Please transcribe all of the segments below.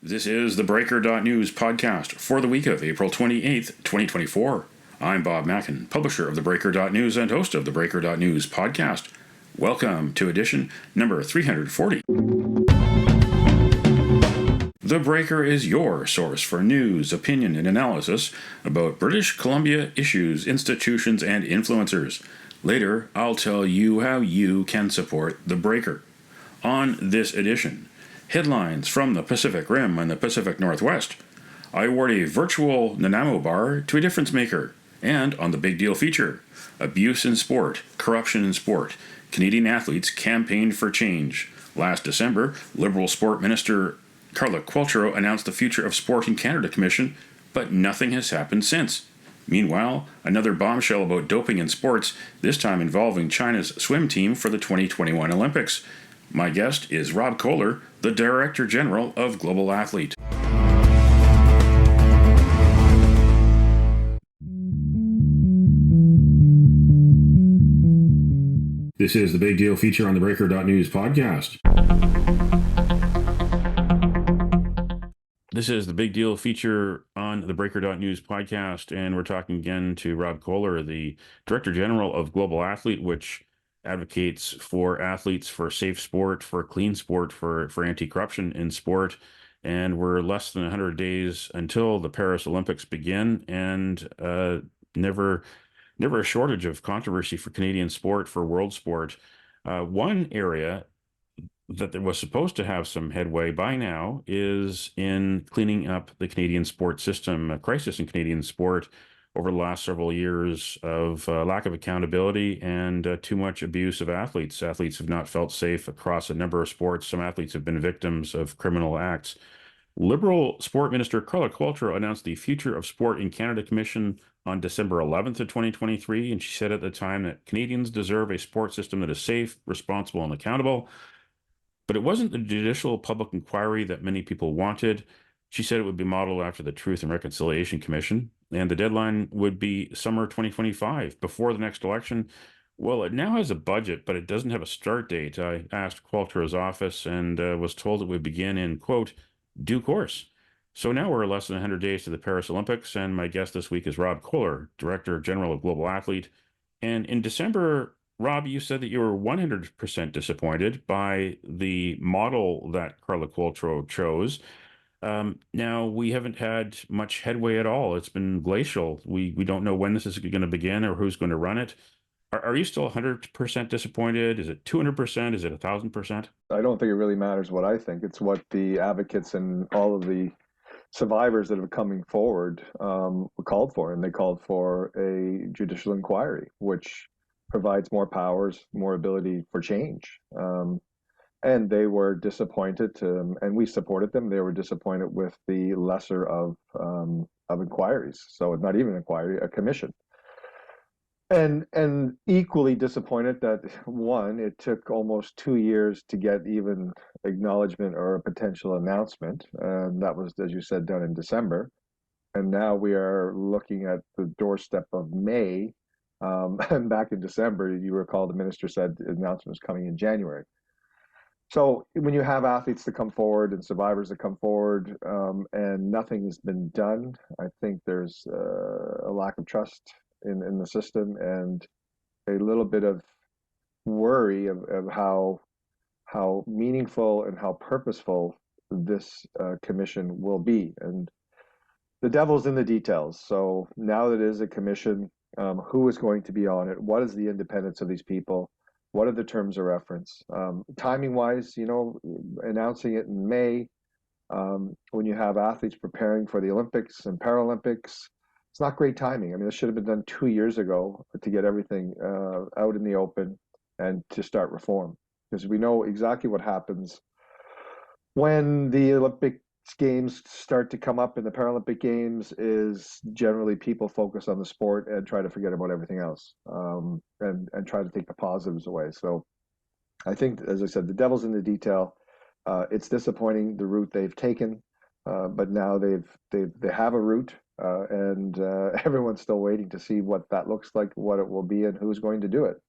This is the Breaker.news podcast for the week of April 28th, 2024. I'm Bob Mackin, publisher of the Breaker.news and host of the Breaker.news podcast. Welcome to edition number 340. The Breaker is your source for news, opinion, and analysis about British Columbia issues, institutions, and influencers. Later, I'll tell you how you can support The Breaker. On this edition, headlines from the Pacific Rim and the Pacific Northwest. I award a virtual Nanaimo bar to a difference maker. And on the Big Deal feature, abuse in sport, corruption in sport. Canadian athletes campaigned for change. Last December, Liberal Sport Minister Carla Qualtrough announced the Future of Sport in Canada Commission, but nothing has happened since. Meanwhile, another bombshell about doping in sports, this time involving China's swim team for the 2021 Olympics. My guest is Rob Koehler, the Director General of Global Athlete. This is the Big Deal feature on the Breaker.news podcast. This is the Big Deal feature on the Breaker.news podcast, and we're talking again to Rob Koehler, the Director General of Global Athlete, which advocates for athletes, for safe sport, for clean sport, for anti-corruption in sport. And we're less than 100 days until the Paris Olympics begin, and never a shortage of controversy for Canadian sport, for world sport. One area that there was supposed to have some headway by now is in cleaning up the Canadian sport system, a crisis in Canadian sport over the last several years of lack of accountability and too much abuse of athletes. Athletes have not felt safe across a number of sports. Some athletes have been victims of criminal acts. Liberal Sport Minister Carla Qualtrough announced the Future of Sport in Canada Commission on December 11th of 2023, and she said at the time that Canadians deserve a sport system that is safe, responsible, and accountable. But it wasn't the judicial public inquiry that many people wanted. She said it would be modeled after the Truth and Reconciliation Commission, and the deadline would be summer 2025, before the next election. Well, it now has a budget, but it doesn't have a start date. I asked Qualtrough's office and was told it would begin in, quote, due course. So now we're less than 100 days to the Paris Olympics, and my guest this week is Rob Koehler, Director General of Global Athlete. And in December, Rob, you said that you were 100% disappointed by the model that Carla Qualtrough chose. Now, we haven't had much headway at all. It's been glacial. We don't know when this is going to begin or who's going to run it. Are you still 100% disappointed? Is it 200%? Is it 1,000%? I don't think it really matters what I think. It's what the advocates and all of the survivors that are coming forward called for. And they called for a judicial inquiry, which provides more powers, more ability for change. And they were disappointed, and we supported them. They were disappointed with the lesser of inquiries. So not even an inquiry, a commission. And equally disappointed that, one, it took almost 2 years to get even acknowledgement or a potential announcement. And that was, as you said, done in December. And now we are looking at the doorstep of May. And back in December, you recall the minister said the announcement was coming in January. So when you have athletes that come forward and survivors that come forward and nothing has been done, I think there's a lack of trust in the system and a little bit of worry of how meaningful and how purposeful this commission will be. And the devil's in the details. So now that it is a commission, who is going to be on it? What is the independence of these people? What are the terms of reference? Timing-wise, announcing it in May, when you have athletes preparing for the Olympics and Paralympics, it's not great timing. I mean, this should have been done 2 years ago to get everything out in the open and to start reform. Because we know exactly what happens when the Olympic games start to come up, and the Paralympic games is generally people focus on the sport and try to forget about everything else, and try to take the positives away. So I think, as I said, the devil's in the detail. It's disappointing the route they've taken, but now they have a route, and everyone's still waiting to see what that looks like, what it will be, and who's going to do it.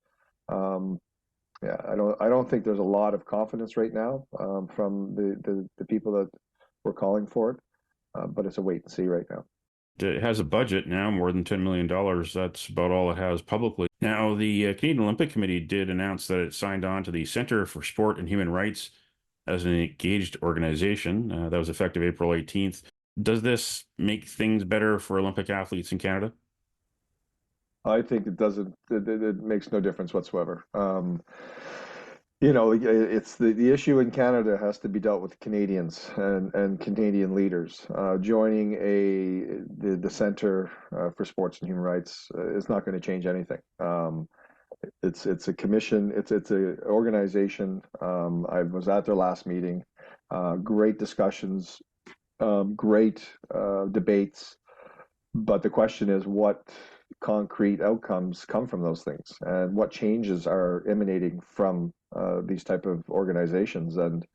I don't think there's a lot of confidence right now from the people that we're calling for it, but it's a wait and see right now. It has a budget now, more than $10 million. That's about all it has publicly. Now, the Canadian Olympic Committee did announce that it signed on to the Center for Sport and Human Rights as an engaged organization. That was effective April 18th. Does this make things better for Olympic athletes in Canada? I think it doesn't. It makes no difference whatsoever. You know, it's the issue in Canada has to be dealt with Canadians and Canadian leaders. Joining the Center for Sports and Human Rights is not going to change anything. It's a commission. It's a organization. I was at their last meeting. Great discussions, great debates. But the question is, what concrete outcomes come from those things, and what changes are emanating from these type of organizations? And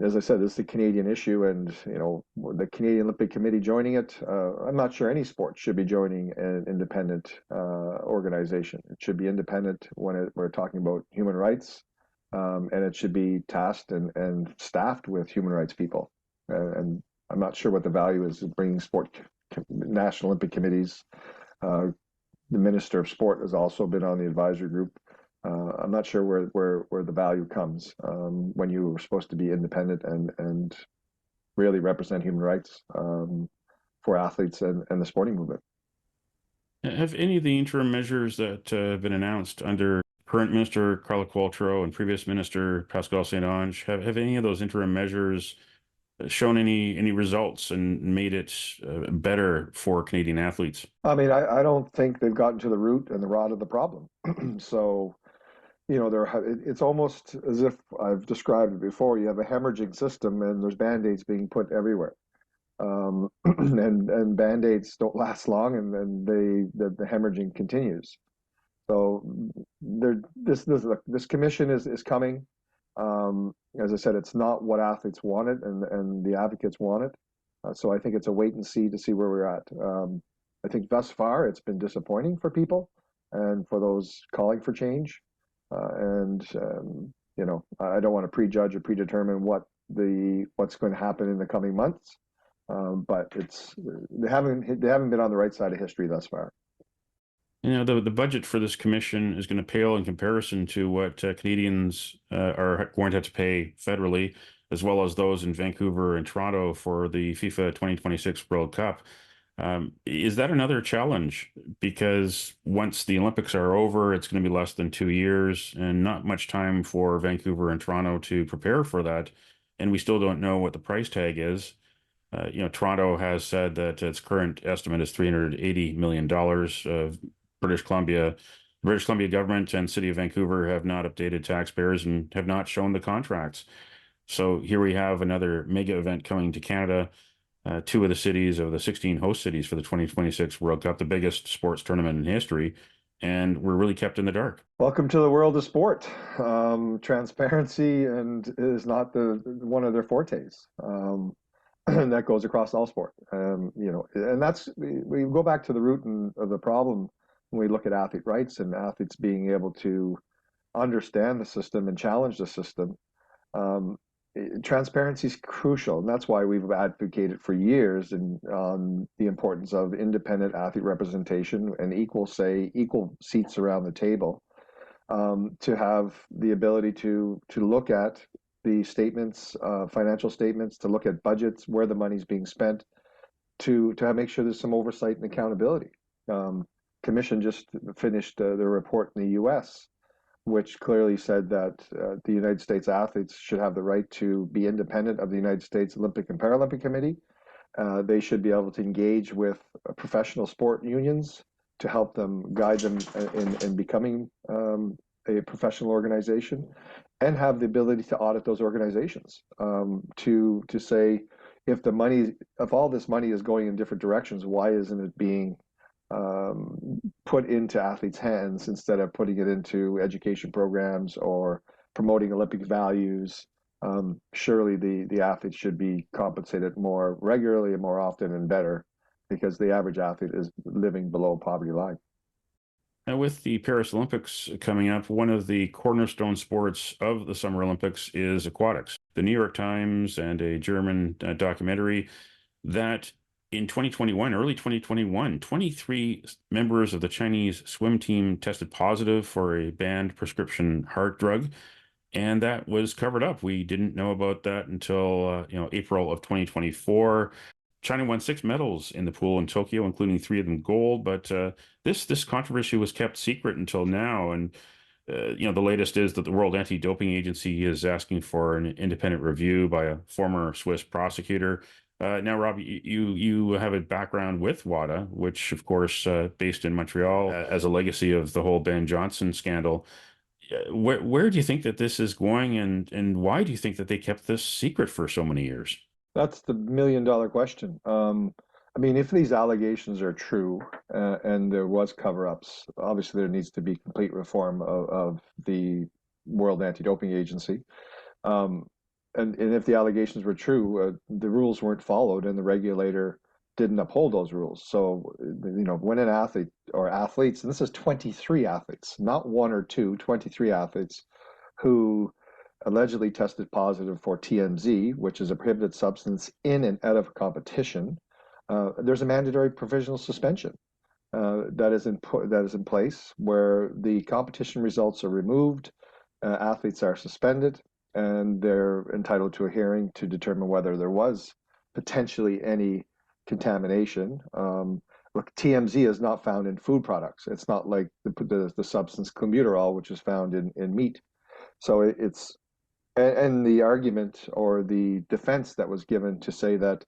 as I said, this is a Canadian issue, and you know the Canadian Olympic Committee joining it. I'm not sure any sport should be joining an independent organization. It should be independent when we're talking about human rights, and it should be tasked and staffed with human rights people. And I'm not sure what the value is of bringing national Olympic committees. The Minister of Sport has also been on the advisory group. I'm not sure where the value comes when you were supposed to be independent and really represent human rights for athletes and the sporting movement. Have any of the interim measures that have been announced under current Minister Carla Qualtrough and previous Minister Pascal St-Onge, have any of those interim measures shown any results and made it better for Canadian athletes? I mean, I don't think they've gotten to the root and the rot of the problem. So, you know, it's almost as if I've described it before. You have a hemorrhaging system, and there's band-aids being put everywhere. And band-aids don't last long, and then the hemorrhaging continues. So this commission is coming. As I said, it's not what athletes wanted and the advocates want it. So I think it's a wait and see to see where we're at. I think thus far it's been disappointing for people and for those calling for change. You know, I don't want to prejudge or predetermine what's going to happen in the coming months. But they haven't been on the right side of history thus far. You know, the budget for this commission is going to pale in comparison to what Canadians are going to have to pay federally, as well as those in Vancouver and Toronto for the FIFA 2026 World Cup. Is that another challenge? Because once the Olympics are over, it's going to be less than 2 years and not much time for Vancouver and Toronto to prepare for that. And we still don't know what the price tag is. You know, Toronto has said that its current estimate is $380 million. British Columbia government and City of Vancouver have not updated taxpayers and have not shown the contracts. So here we have another mega event coming to Canada. Two of the cities of the 16 host cities for the 2026 World Cup, the biggest sports tournament in history, and we're really kept in the dark. Welcome to the world of sport. Transparency and is not one of their fortes. And that goes across all sport. You know, and that's we go back to the root of the problem when we look at athlete rights and athletes being able to understand the system and challenge the system. Transparency is crucial, and that's why we've advocated for years on the importance of independent athlete representation and equal seats around the table, to have the ability to look at the statements, financial statements, to look at budgets, where the money's being spent, to make sure there's some oversight and accountability. Commission just finished their report in the U.S., which clearly said that the United States athletes should have the right to be independent of the United States Olympic and Paralympic Committee. They should be able to engage with professional sport unions to help them, guide them in becoming a professional organization, and have the ability to audit those organizations, to say if all this money is going in different directions, why isn't it being put into athletes' hands instead of putting it into education programs or promoting Olympic values? Surely the athletes should be compensated more regularly and more often and better, because the average athlete is living below poverty line. Now, with the Paris Olympics coming up, one of the cornerstone sports of the Summer Olympics is aquatics. The New York Times and a German documentary that in 2021, early 2021, 23 members of the Chinese swim team tested positive for a banned prescription heart drug, and that was covered up. We didn't know about that until April of 2024. China won 6 medals in the pool in Tokyo, including 3 of them gold. But this controversy was kept secret until now, and the latest is that the World Anti-Doping Agency is asking for an independent review by a former Swiss prosecutor. Now, Rob, you have a background with WADA, which, of course, based in Montreal, as a legacy of the whole Ben Johnson scandal. Where do you think that this is going, and why do you think that they kept this secret for so many years? That's the million-dollar question. I mean, if these allegations are true and there was cover-ups, obviously there needs to be complete reform of the World Anti-Doping Agency. Um, and if the allegations were true, the rules weren't followed and the regulator didn't uphold those rules. So, when an athlete or athletes, and this is 23 athletes, not one or two, 23 athletes who allegedly tested positive for TMZ, which is a prohibited substance in and out of competition, there's a mandatory provisional suspension that is in place where the competition results are removed, athletes are suspended, and they're entitled to a hearing to determine whether there was potentially any contamination. Look, TMZ is not found in food products. It's not like the substance clenbuterol, which is found in meat. So and the argument or the defense that was given to say that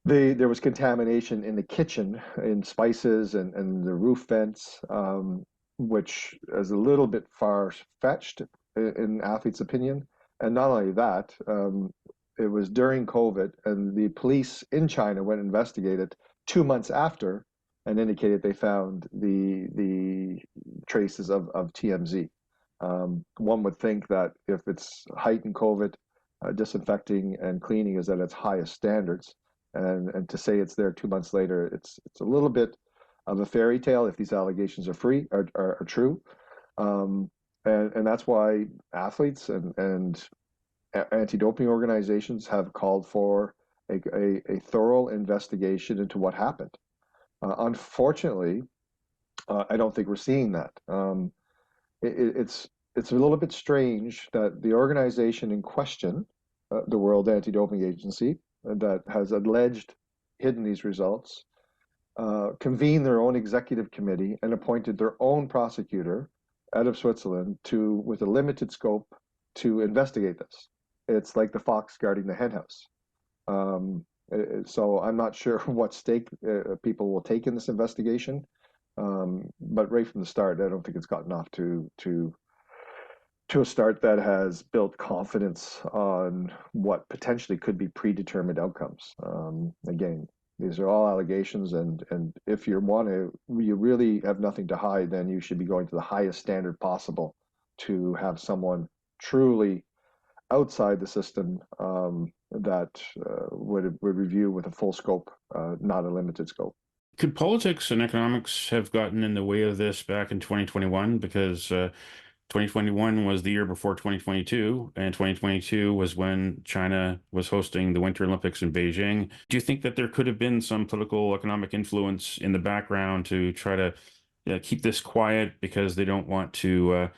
there was contamination in the kitchen, in spices and the roof vents, which is a little bit far-fetched in athletes' opinion. And not only that, it was during COVID, and the police in China went and investigated 2 months after and indicated they found the traces of TMZ. One would think that if it's heightened COVID, disinfecting and cleaning is at its highest standards, and to say it's there 2 months later, it's a little bit of a fairy tale if these allegations are true, and that's why athletes and anti-doping organizations have called for a thorough investigation into what happened. Unfortunately, I don't think we're seeing that. It's a little bit strange that the organization in question, the World Anti-Doping Agency, that has alleged hidden these results, convened their own executive committee and appointed their own prosecutor out of Switzerland with a limited scope to investigate this. It's like the fox guarding the henhouse. So I'm not sure what stake people will take in this investigation, but right from the start, I don't think it's gotten off to a start that has built confidence on what potentially could be predetermined outcomes. Again, these are all allegations, and if you really have nothing to hide, then you should be going to the highest standard possible to have someone truly outside the system that would review with a full scope, not a limited scope. Could politics and economics have gotten in the way of this back in 2021? Because 2021 was the year before 2022, and 2022 was when China was hosting the Winter Olympics in Beijing. Do you think that there could have been some political economic influence in the background to try to keep this quiet because they don't want to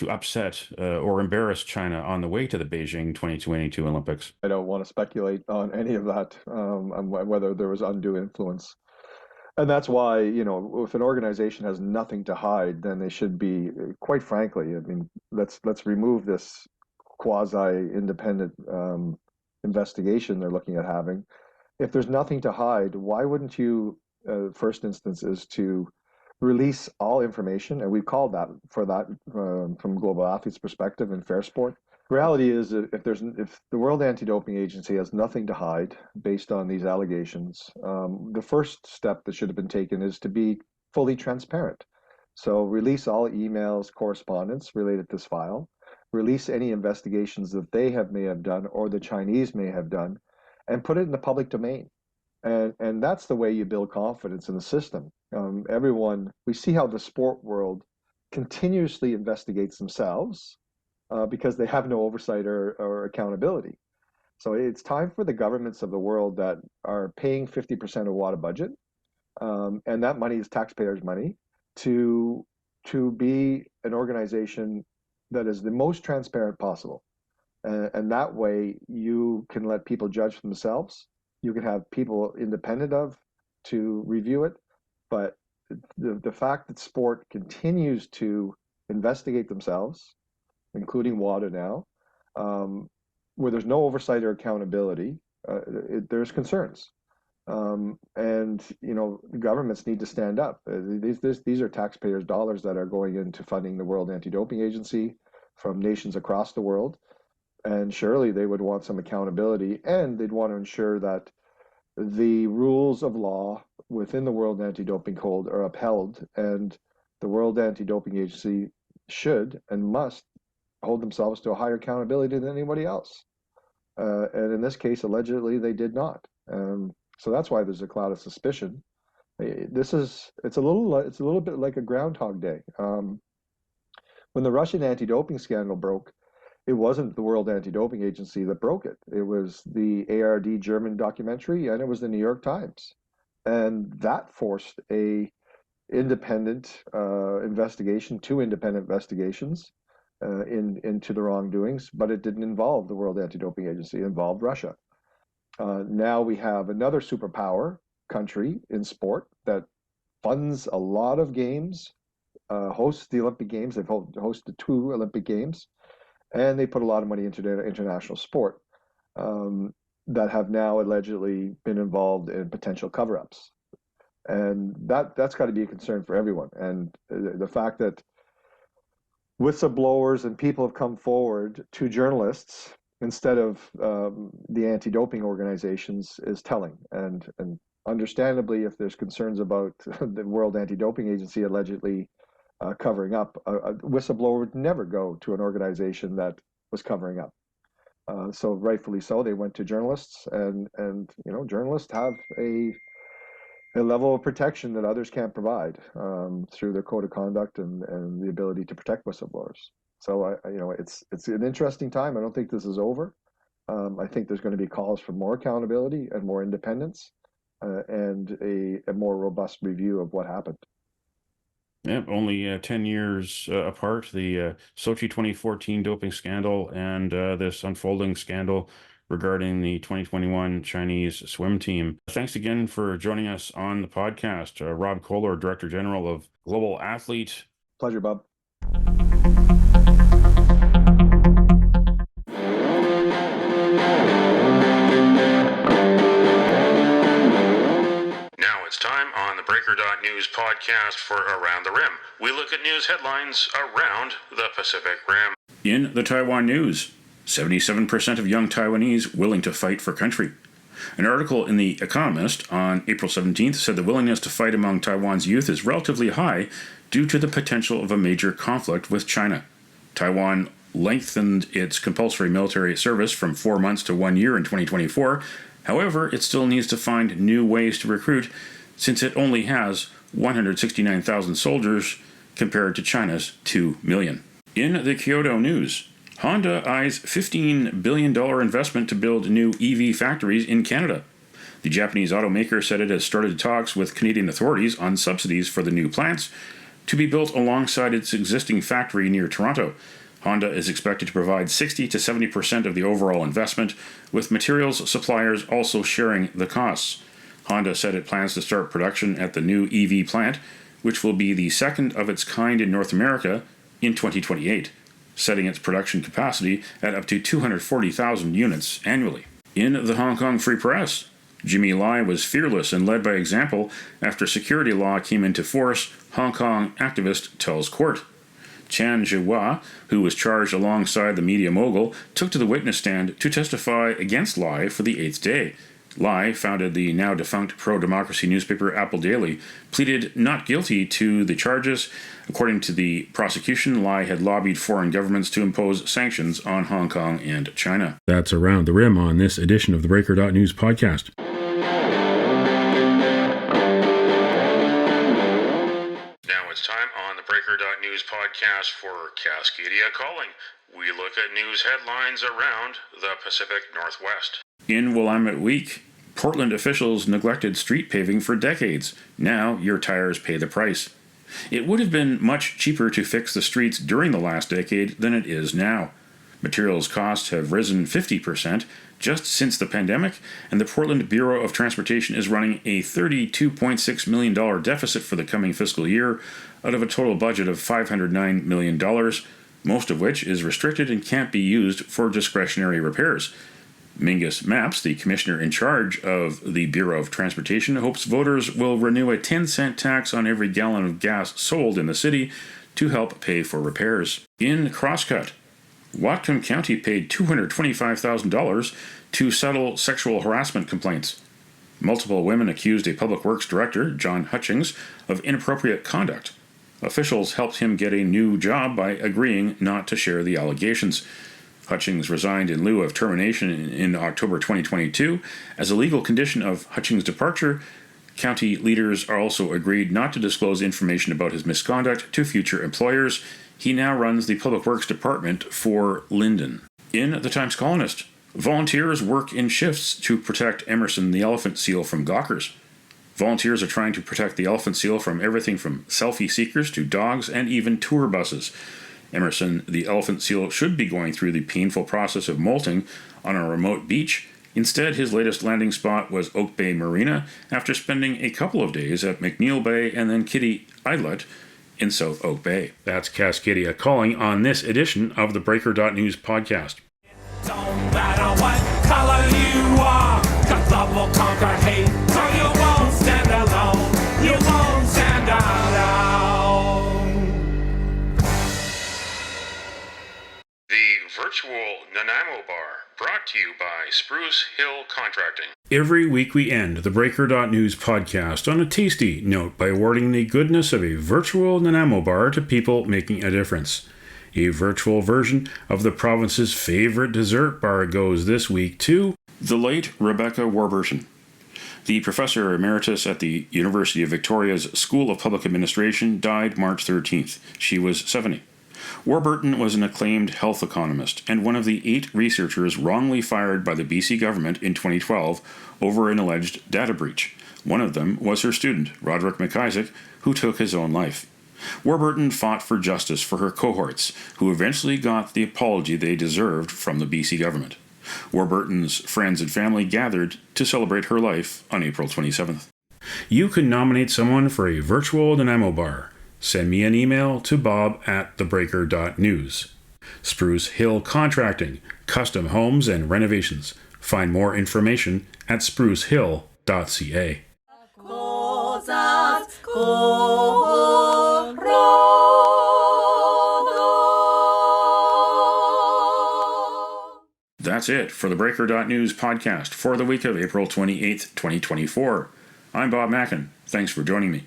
upset or embarrass China on the way to the Beijing 2022 Olympics? I don't want to speculate on any of that, on whether there was undue influence. And that's why, if an organization has nothing to hide, then they should be, quite frankly, I mean, let's remove this quasi-independent investigation they're looking at having. If there's nothing to hide, why wouldn't you, first instance, is to release all information, and we've called that for that from Global Athletes' perspective in fair sport. Reality is, if the World Anti-Doping Agency has nothing to hide based on these allegations, the first step that should have been taken is to be fully transparent. So release all emails, correspondence related to this file, release any investigations that may have done or the Chinese may have done, and put it in the public domain. And that's the way you build confidence in the system. We see how the sport world continuously investigates themselves because they have no oversight or accountability. So it's time for the governments of the world that are paying 50% of what a budget, and that money is taxpayers' money, to be an organization that is the most transparent possible. And that way you can let people judge for themselves. You can have people independent of to review it. But the fact that sport continues to investigate themselves, including WADA now, um, where there's no oversight or accountability, there's concerns. And governments need to stand up. These are taxpayers' dollars that are going into funding the World Anti-Doping Agency from nations across the world, and surely they would want some accountability, and they'd want to ensure that the rules of law within the World Anti-Doping Code are upheld, and the World Anti-Doping Agency should and must hold themselves to a higher accountability than anybody else. And in this case, allegedly, they did not. So that's why there's a cloud of suspicion. It's a little bit like a Groundhog Day. When the Russian anti-doping scandal broke, it wasn't the World Anti-Doping Agency that broke it. It was the ARD German documentary, and it was the New York Times, and that forced a independent investigation, two independent investigations into the wrongdoings, but it didn't involve the World Anti-Doping Agency. It involved Russia. Now we have another superpower country in sport that funds a lot of games, hosts the Olympic Games. They've hosted 2 Olympic Games, and they put a lot of money into international sport that have now allegedly been involved in potential cover-ups. And that's got to be a concern for everyone. And the fact that whistleblowers and people have come forward to journalists instead of the anti-doping organizations is telling. And understandably, if there's concerns about the World Anti-Doping Agency allegedly covering up, a whistleblower would never go to an organization that was covering up. So rightfully so, they went to journalists, and journalists have a level of protection that others can't provide through their code of conduct and the ability to protect whistleblowers. So it's an interesting time. I don't think this is over. I think there's going to be calls for more accountability and more independence and a more robust review of what happened. Yeah, only 10 years apart, the Sochi 2014 doping scandal and this unfolding scandal regarding the 2021 Chinese swim team. Thanks again for joining us on the podcast. Rob Koehler, Director General of Global Athlete. Pleasure, Bob. It's time on the Breaker.news podcast for Around the Rim. We look at news headlines around the Pacific Rim. In the Taiwan news, 77% of young Taiwanese willing to fight for country. An article in The Economist on April 17th said the willingness to fight among Taiwan's youth is relatively high due to the potential of a major conflict with China. Taiwan lengthened its compulsory military service from 4 months to 1 year in 2024. However, it still needs to find new ways to recruit, since it only has 169,000 soldiers compared to China's 2 million. In the Kyoto news, Honda eyes $15 billion investment to build new EV factories in Canada. The Japanese automaker said it has started talks with Canadian authorities on subsidies for the new plants to be built alongside its existing factory near Toronto. Honda is expected to provide 60 to 70% of the overall investment, with materials suppliers also sharing the costs. Honda said it plans to start production at the new EV plant, which will be the second of its kind in North America, in 2028, setting its production capacity at up to 240,000 units annually. In the Hong Kong Free Press, Jimmy Lai was fearless and led by example after security law came into force, Hong Kong activist tells court. Chan Zhihua, who was charged alongside the media mogul, took to the witness stand to testify against Lai for the 8th day. Lai founded the now-defunct pro-democracy newspaper Apple Daily, pleaded not guilty to the charges. According to the prosecution, Lai had lobbied foreign governments to impose sanctions on Hong Kong and China. That's Around the Rim on this edition of the Breaker.news podcast. News podcast for Cascadia Calling. We look at news headlines around the Pacific Northwest. In Willamette Week, Portland officials neglected street paving for decades. Now your tires pay the price. It would have been much cheaper to fix the streets during the last decade than it is now. Materials costs have risen 50% just since the pandemic, and the Portland Bureau of Transportation is running a $32.6 million deficit for the coming fiscal year out of a total budget of $509 million, most of which is restricted and can't be used for discretionary repairs. Mingus Mapps, the commissioner in charge of the Bureau of Transportation, hopes voters will renew a 10-cent tax on every gallon of gas sold in the city to help pay for repairs. In Crosscut, Whatcom County paid $225,000 to settle sexual harassment complaints. Multiple women accused a public works director, John Hutchings, of inappropriate conduct. Officials helped him get a new job by agreeing not to share the allegations. Hutchings resigned in lieu of termination in October 2022. As a legal condition of Hutchings' departure, county leaders also agreed not to disclose information about his misconduct to future employers. He now runs the Public Works Department for Linden. In the Times Colonist, volunteers work in shifts to protect Emerson the elephant seal from gawkers. Volunteers are trying to protect the elephant seal from everything from selfie seekers to dogs and even tour buses. Emerson the elephant seal should be going through the painful process of molting on a remote beach. Instead, his latest landing spot was Oak Bay Marina after spending a couple of days at McNeil Bay and then Kitty Islet in South Oak Bay. That's Cascadia Calling on this edition of the theBreaker.news podcast. Don't matter what color you are, 'cause love will conquer hate, so you won't stand alone, you won't stand alone. The virtual Nanaimo Bar, brought to you by Spruce Hill Contracting. Every week we end the Breaker.news podcast on a tasty note by awarding the goodness of a virtual Nanaimo bar to people making a difference. A virtual version of the province's favorite dessert bar goes this week to the late Rebecca Warburton, the professor emeritus at the University of Victoria's School of Public Administration, died March 13th. She was 70. Warburton was an acclaimed health economist and one of the 8 researchers wrongly fired by the BC government in 2012 over an alleged data breach. One of them was her student, Roderick McIsaac, who took his own life. Warburton fought for justice for her cohorts, who eventually got the apology they deserved from the BC government. Warburton's friends and family gathered to celebrate her life on April 27th. You can nominate someone for a virtual Nanaimo bar. Send me an email to bob@theBreaker.news. Spruce Hill Contracting, custom homes and renovations. Find more information at sprucehill.ca. That's it for the Breaker.news podcast for the week of April 28th, 2024. I'm Bob Mackin. Thanks for joining me.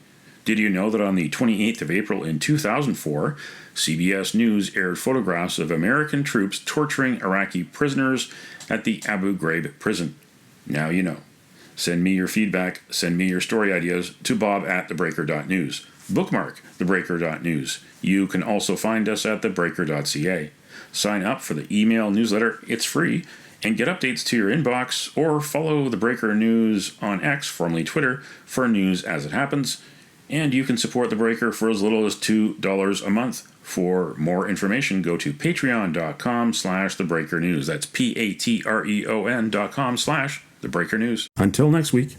Did you know that on the 28th of April in 2004, CBS News aired photographs of American troops torturing Iraqi prisoners at the Abu Ghraib prison? Now you know. Send me your feedback, send me your story ideas to bob@theBreaker.news. Bookmark theBreaker.news. You can also find us at theBreaker.ca. Sign up for the email newsletter, it's free, and get updates to your inbox, or follow the Breaker News on X, formerly Twitter, for news as it happens. And you can support The Breaker for as little as $2 a month. For more information, go to patreon.com/thebreakernews. That's patreon.com/thebreakernews. Until next week.